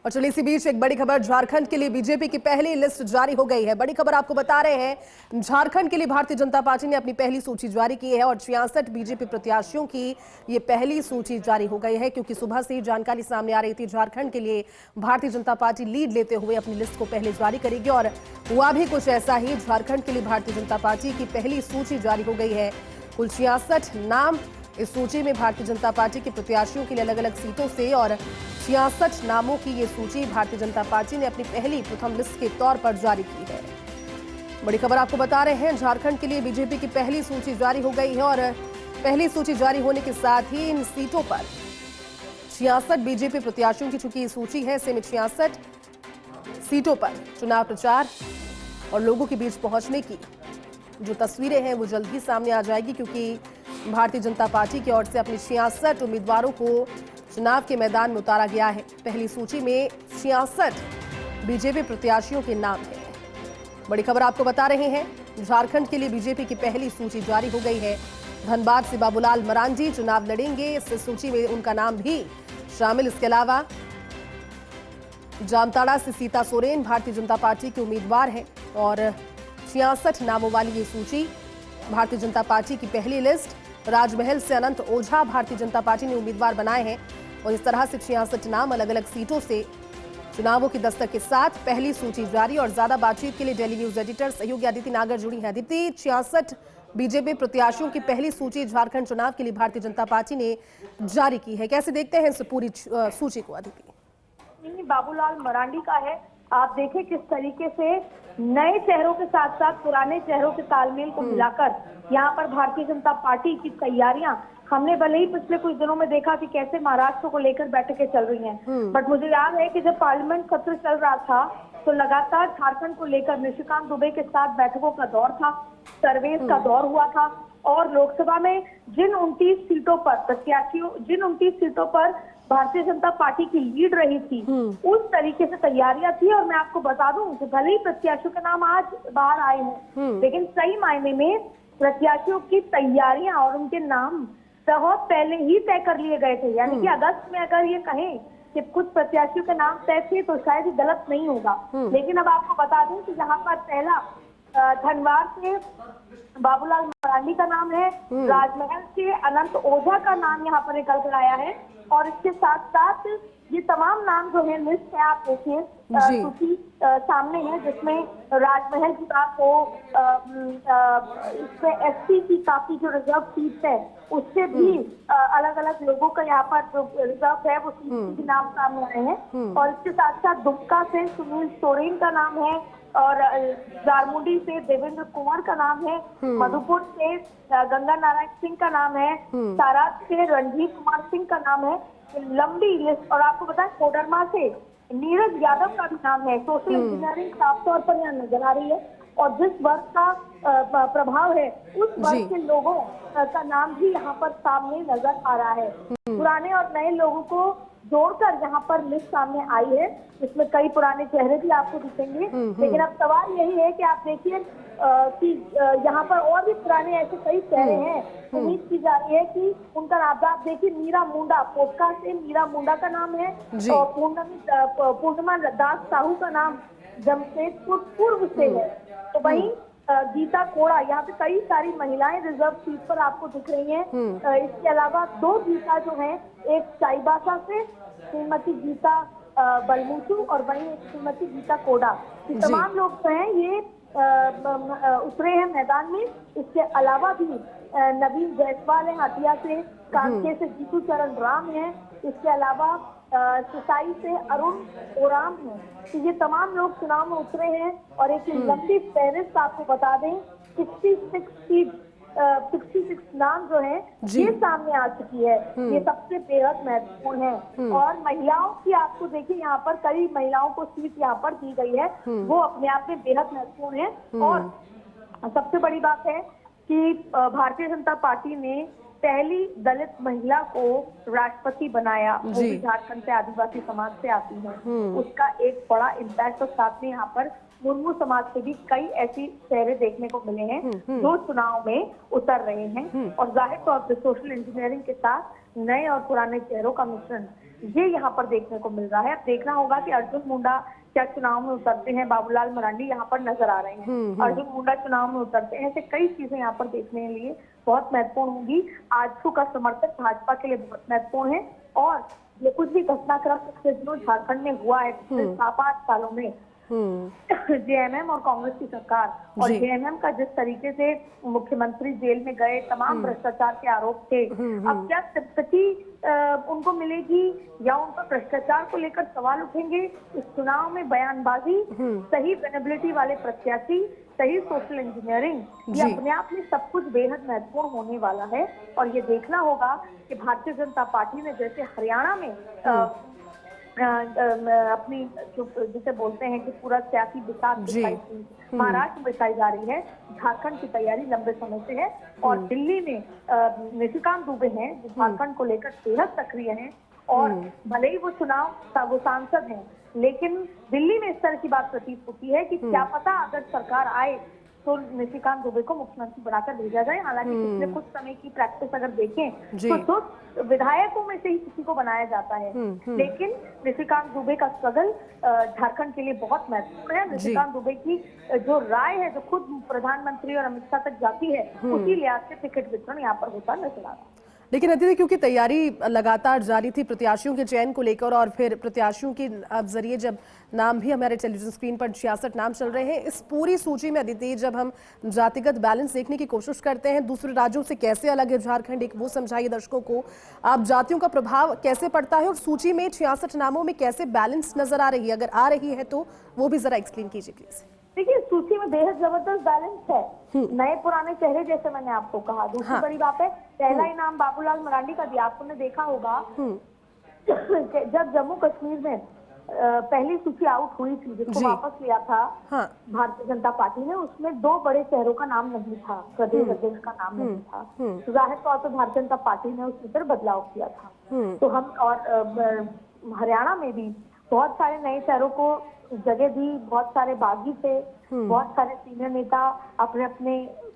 और चलिए इसी बीच एक बड़ी खबर, झारखंड के लिए बीजेपी की पहली लिस्ट जारी हो गई है। बड़ी खबर आपको बता रहे हैं, झारखंड के लिए भारतीय जनता पार्टी ने अपनी पहली सूची जारी की है और 66 बीजेपी प्रत्याशियों की ये पहली सूची जारी हो गई है, क्योंकि सुबह से ही जानकारी सामने आ रही थी झारखंड के लिए भारतीय जनता पार्टी लीड लेते हुए अपनी लिस्ट को पहले जारी करेगी और हुआ भी कुछ ऐसा ही। झारखंड के लिए भारतीय जनता पार्टी की पहली सूची जारी हो गई है। कुल 66 नाम इस सूची में भारतीय जनता पार्टी के प्रत्याशियों के लिए अलग अलग सीटों से, और 66 नामों की ये सूची भारतीय जनता पार्टी ने अपनी पहली प्रथम लिस्ट के तौर पर जारी की है। बड़ी खबर आपको बता रहे हैं, झारखंड के लिए बीजेपी की पहली सूची जारी हो गई है और पहली सूची जारी होने के साथ ही इन सीटों पर 66 बीजेपी प्रत्याशियों की चुकी सूची है। ऐसे में 66 सीटों पर चुनाव प्रचार और लोगों के बीच पहुंचने की जो तस्वीरें हैं वो जल्द ही सामने आ जाएगी, क्योंकि भारतीय जनता पार्टी की ओर से अपने 66 उम्मीदवारों को चुनाव के मैदान में उतारा गया है। पहली सूची में 66 बीजेपी प्रत्याशियों के नाम हैं। बड़ी खबर आपको बता रहे हैं, झारखंड के लिए बीजेपी की पहली सूची जारी हो गई है। धनबाद से बाबूलाल मरांडी चुनाव लड़ेंगे, इस सूची में उनका नाम भी शामिल। इसके अलावा जामताड़ा से सीता सोरेन भारतीय जनता पार्टी के उम्मीदवार हैं और 66 नामों वाली ये सूची भारतीय जनता पार्टी की पहली लिस्ट। राजमहल से अनंत ओझा भारतीय जनता पार्टी ने उम्मीदवार बनाए हैं और इस तरह से 66 नाम अलग अलग सीटों से चुनावों की दस्तक के साथ पहली सूची जारी। और ज्यादा बातचीत के लिए डेली न्यूज एडिटर सहयोगी अदिति नागर जुड़ी हैं। अदिति, 66 बीजेपी प्रत्याशियों की पहली सूची झारखंड चुनाव के लिए भारतीय जनता पार्टी ने जारी की है, कैसे देखते हैं इस पूरी सूची को अदिति? बाबूलाल मरांडी का है। आप देखें किस तरीके से नए चेहरों के साथ साथ पुराने चेहरों के तालमेल को मिलाकर यहाँ पर भारतीय जनता पार्टी की तैयारियां, हमने भले ही पिछले कुछ दिनों में देखा कि कैसे महाराष्ट्र को लेकर बैठकें चल रही हैं, बट मुझे याद है कि जब पार्लियामेंट सत्र चल रहा था तो लगातार झारखंड को लेकर निशिकांत दुबे के साथ बैठकों का दौर था, सर्वेस का दौर हुआ था और लोकसभा में जिन 29 सीटों पर प्रत्याशियों, जिन 29 सीटों पर भारतीय जनता पार्टी की लीड रही थी, उस तरीके से तैयारियां थी। और मैं आपको बता दूं कि भले ही प्रत्याशियों के नाम आज बाहर आए हैं, लेकिन सही मायने में प्रत्याशियों की तैयारियां और उनके नाम बहुत पहले ही तय कर लिए गए थे। यानी कि अगस्त में अगर ये कहें कि कुछ प्रत्याशियों के नाम तय थे तो शायद ये गलत नहीं होगा। लेकिन अब आपको बता दूं कि यहाँ पर पहला धनबाद से बाबूलाल मरांडी का नाम है, राजमहल से अनंत ओझा का नाम यहाँ पर निकल कर आया है और इसके साथ साथ ये तमाम नाम जो है लिस्ट है, आप देखिए सूची सामने है, जिसमें राजमहल की बात हो, इसमें एससी की काफी जो रिजर्व सीट है उससे भी अलग अलग लोगों का यहाँ पर जो रिजर्व है वो सीट के नाम सामने आए हैं। और इसके साथ साथ दुमका से सुनील सोरेन का नाम है और जारमुंडी से देवेंद्र कुमार का नाम है, मधुपुर से गंगा नारायण सिंह का नाम है, सारात से रणजीत कुमार सिंह का नाम है। लंबी लिस्ट। और आपको बताएं कोडरमा से नीरज यादव का भी नाम है। सोशल इंजीनियरिंग साफ तौर पर यहाँ नजर आ रही है और जिस वर्ग का प्रभाव है उस वर्ग के लोगों का नाम भी यहाँ पर सामने नजर आ रहा है। पुराने और नए लोगों को जोड़कर यहाँ पर लिस्ट सामने आई है, इसमें कई पुराने चेहरे भी आपको दिखेंगे। लेकिन अब सवाल यही है कि आप देखिए कि यहाँ पर और भी पुराने ऐसे कई चेहरे हैं। उम्मीद की जा रही है कि उनका नाम आप देखिए, मीरा मुंडा पोटका से मीरा मुंडा का नाम है और पूर्णिमा दास साहू का नाम जमशेदपुर पूर्व से है। तो वहीं गीता कोड़ा, यहाँ पे कई सारी महिलाएं रिजर्व सीट पर आपको दिख रही हैं। इसके अलावा 2 गीता जो हैं, एक चाईबासा से श्रीमती गीता बलमूचू और वहीं एक श्रीमती गीता कोड़ा, ये तमाम लोग जो हैं ये उतरे हैं मैदान में। इसके अलावा भी नवीन जायसवाल है हटिया से, कांके से जीतू चरण राम है, इसके अलावा सिसाई से अरुण ओराम है। तो ये तमाम लोग चुनाव में उतरे हैं और एक लंबी फहरिस्त आपको बता दें, 66 नाम जो है ये सामने आ चुकी है। ये सबसे बेहद महत्वपूर्ण है। और महिलाओं की आपको देखिए यहाँ पर कई महिलाओं को सीट यहाँ पर दी गई है, वो अपने आप में बेहद महत्वपूर्ण है। और सबसे बड़ी बात है कि भारतीय जनता पार्टी ने पहली दलित महिला को राष्ट्रपति बनाया, वो भी झारखंड से आदिवासी समाज से आती है, उसका एक बड़ा इम्पैक्ट। और साथ में यहाँ पर मुर्मू समाज से भी कई ऐसी चेहरे देखने को मिले हैं जो चुनाव में उतर रहे हैं। और जाहिर तौर पर सोशल इंजीनियरिंग के साथ नए और पुराने चेहरों का मिश्रण ये यहाँ पर देखने को मिल रहा है। अब देखना होगा कि अर्जुन मुंडा क्या चुनाव में उतरते हैं, बाबूलाल मरांडी यहाँ पर नजर आ रहे हैं, अर्जुन मुंडा चुनाव में उतरते हैं, ऐसे कई चीजें यहाँ पर देखने के लिए बहुत महत्वपूर्ण होंगी। आजसू का समर्थन भाजपा के लिए बहुत महत्वपूर्ण है और ये कुछ भी घटनाक्रम पिछले दिनों झारखंड में हुआ है पिछले 7-8 सालों में, जेएमएम और कांग्रेस की सरकार और जेएमएम का जिस तरीके से मुख्यमंत्री जेल में गए, तमाम भ्रष्टाचार के आरोप थे, अब क्या सिंपैथी उनको मिलेगी या उन पर भ्रष्टाचार को लेकर सवाल उठेंगे? इस चुनाव में बयानबाजी, सही विनेबिलिटी वाले प्रत्याशी, सही सोशल इंजीनियरिंग, ये अपने आप में सब कुछ बेहद महत्वपूर्ण होने वाला है। और ये देखना होगा कि भारतीय जनता पार्टी ने जैसे हरियाणा में अपनी जिसे बोलते हैं कि पूरा सियासी बिसात दिखाई थी, महाराष्ट्र में दिखाई जा रही है, झारखंड की तैयारी लंबे समय से है और दिल्ली में निशिकांत दुबे हैं जो झारखंड को लेकर बेहद सक्रिय हैं और भले ही वो सांसद हैं, लेकिन दिल्ली में इस तरह की बात प्रतीत होती है कि क्या पता अगर सरकार आए तो निशिकांत दुबे को मुख्यमंत्री बनाकर भेजा जाए। हालांकि पिछले कुछ समय की प्रैक्टिस अगर देखें तो विधायकों में से ही किसी को बनाया जाता है, लेकिन निशिकांत दुबे का स्ट्रगल झारखंड के लिए बहुत महत्वपूर्ण है। निशिकांत दुबे की जो राय है, जो खुद प्रधानमंत्री और अमित शाह तक जाती है, उसी लिहाज से टिकट वितरण यहाँ पर होता नजर आ रहा है। लेकिन अदिति, क्योंकि तैयारी लगातार जारी थी प्रत्याशियों के चयन को लेकर और फिर प्रत्याशियों के जरिए जब नाम भी हमारे टेलीविजन स्क्रीन पर 66 नाम चल रहे हैं, इस पूरी सूची में अदिति जब हम जातिगत बैलेंस देखने की कोशिश करते हैं, दूसरे राज्यों से कैसे अलग है झारखंड, एक वो समझाइए दर्शकों को। आप जातियों का प्रभाव कैसे पड़ता है और सूची में 66 नामों में कैसे बैलेंस नजर आ रही है, अगर आ रही है तो वो भी जरा एक्सप्लेन कीजिए प्लीज। देखिए, सूची में बेहद जबरदस्त बैलेंस है, नए पुराने चेहरे जैसे मैंने आपको कहा। दूसरी बड़ी बात है, पहला इनाम बाबूलाल मरांडी का दिया, आपने देखा होगा जब जम्मू कश्मीर में पहली सूची आउट हुई थी जिसको वापस लिया था भारतीय जनता पार्टी ने, उसमें 2 बड़े शहरों का नाम नहीं था, प्रदेश अध्यक्ष का नाम नहीं था, तो जाहिर तौर पर भारतीय जनता पार्टी ने उसमें फिर बदलाव किया था। तो हम और हरियाणा में भी बहुत सारे नए शहरों को जगह दी, बहुत सारे बागी थे, बहुत सारे सीनियर नेता अपने अपने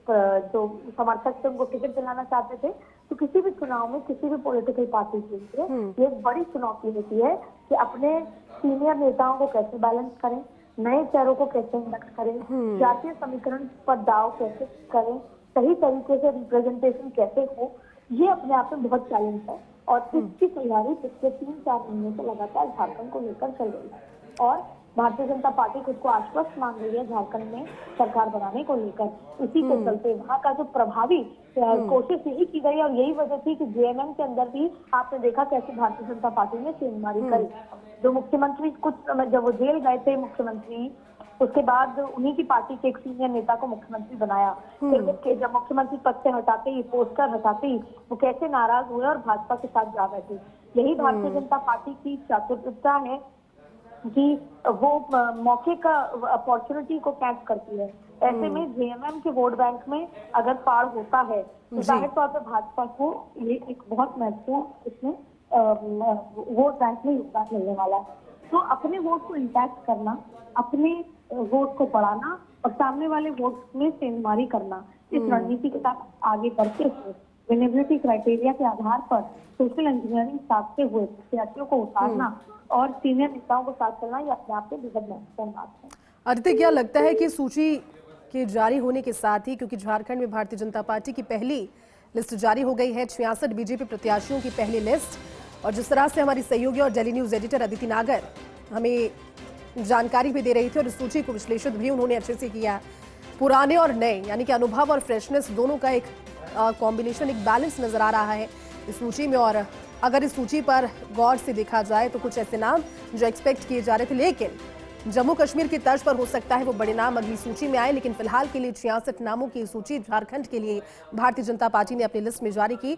जो समर्थक थे उनको टिकट दिलाना चाहते थे। तो किसी भी चुनाव में किसी भी पॉलिटिकल पार्टी के लिए ये एक बड़ी चुनौती होती है कि अपने सीनियर नेताओं को कैसे बैलेंस करें, नए चेहरों को कैसे इंडक्ट करें, जातीय समीकरण पर दाव कैसे करें, सही तरीके से रिप्रेजेंटेशन कैसे हो, ये अपने आप में बहुत चैलेंज है। और इसकी तैयारी पिछले 3-4 महीने से लगातार झारखंड को लेकर चल रही है और भारतीय जनता पार्टी खुद को आश्वस्त मान रही है झारखंड में सरकार बनाने को लेकर। इसी के चलते वहाँ का जो प्रभावी कोशिश यही की गई और यही वजह थी कि जेएमएम के अंदर भी आपने देखा कैसे भारतीय जनता पार्टी ने सेंधमारी करी। जो मुख्यमंत्री कुछ समय जब वो जेल गए थे मुख्यमंत्री, उसके बाद उन्हीं की पार्टी के एक सीनियर नेता को मुख्यमंत्री बनाया। फिर वो जब मुख्यमंत्री पद से हटाते ही, पोस्टर हटाते ही वो कैसे नाराज हुए और भाजपा के साथ जा बैठे। यही भारतीय जनता पार्टी की चातुर्यता है कि वो मौके का अपॉर्चुनिटी को कैच करती है। ऐसे में जेएमएम के वोट बैंक में अगर फाड़ होता है तो जाहिर तौर पर भाजपा को ये एक बहुत महत्वपूर्ण इसमें वोट बैंक में योगदान मिलने वाला है। तो अपने वोट को इंटैक्ट करना, अपने वोट को बढ़ाना और सामने वाले वोट में सेंधमारी करना, इस रणनीति के साथ आगे बढ़ते हुए विनेबिलिटी क्राइटेरिया के आधार पर सोशल इंजीनियरिंग साधते हुए प्रत्याशियों को उतारना और सीनियर नेताओं को साथ चलना, ये अपने आप में बेहद महत्वपूर्ण बात है। आदित्य, क्या लगता है कि सूची के जारी होने के साथ ही, क्योंकि झारखंड में भारतीय जनता पार्टी की पहली लिस्ट जारी हो गई है, 66 बीजेपी प्रत्याशियों की पहली लिस्ट, और जिस तरह से हमारी सहयोगी और डेली न्यूज एडिटर अदिति नागर हमें जानकारी भी दे रही थी और इस सूची को विश्लेषित भी उन्होंने अच्छे से किया, पुराने और नए यानी कि अनुभव और फ्रेशनेस दोनों का एक कॉम्बिनेशन, एक बैलेंस नजर आ रहा है इस सूची में। और अगर इस सूची पर गौर से देखा जाए तो कुछ ऐसे नाम जो एक्सपेक्ट किए जा रहे थे, लेकिन जम्मू कश्मीर की तर्ज पर हो सकता है वो बड़े नाम अगली सूची में आए, लेकिन फिलहाल के लिए 66 नामों की सूची झारखंड के लिए भारतीय जनता पार्टी ने अपनी लिस्ट में जारी की।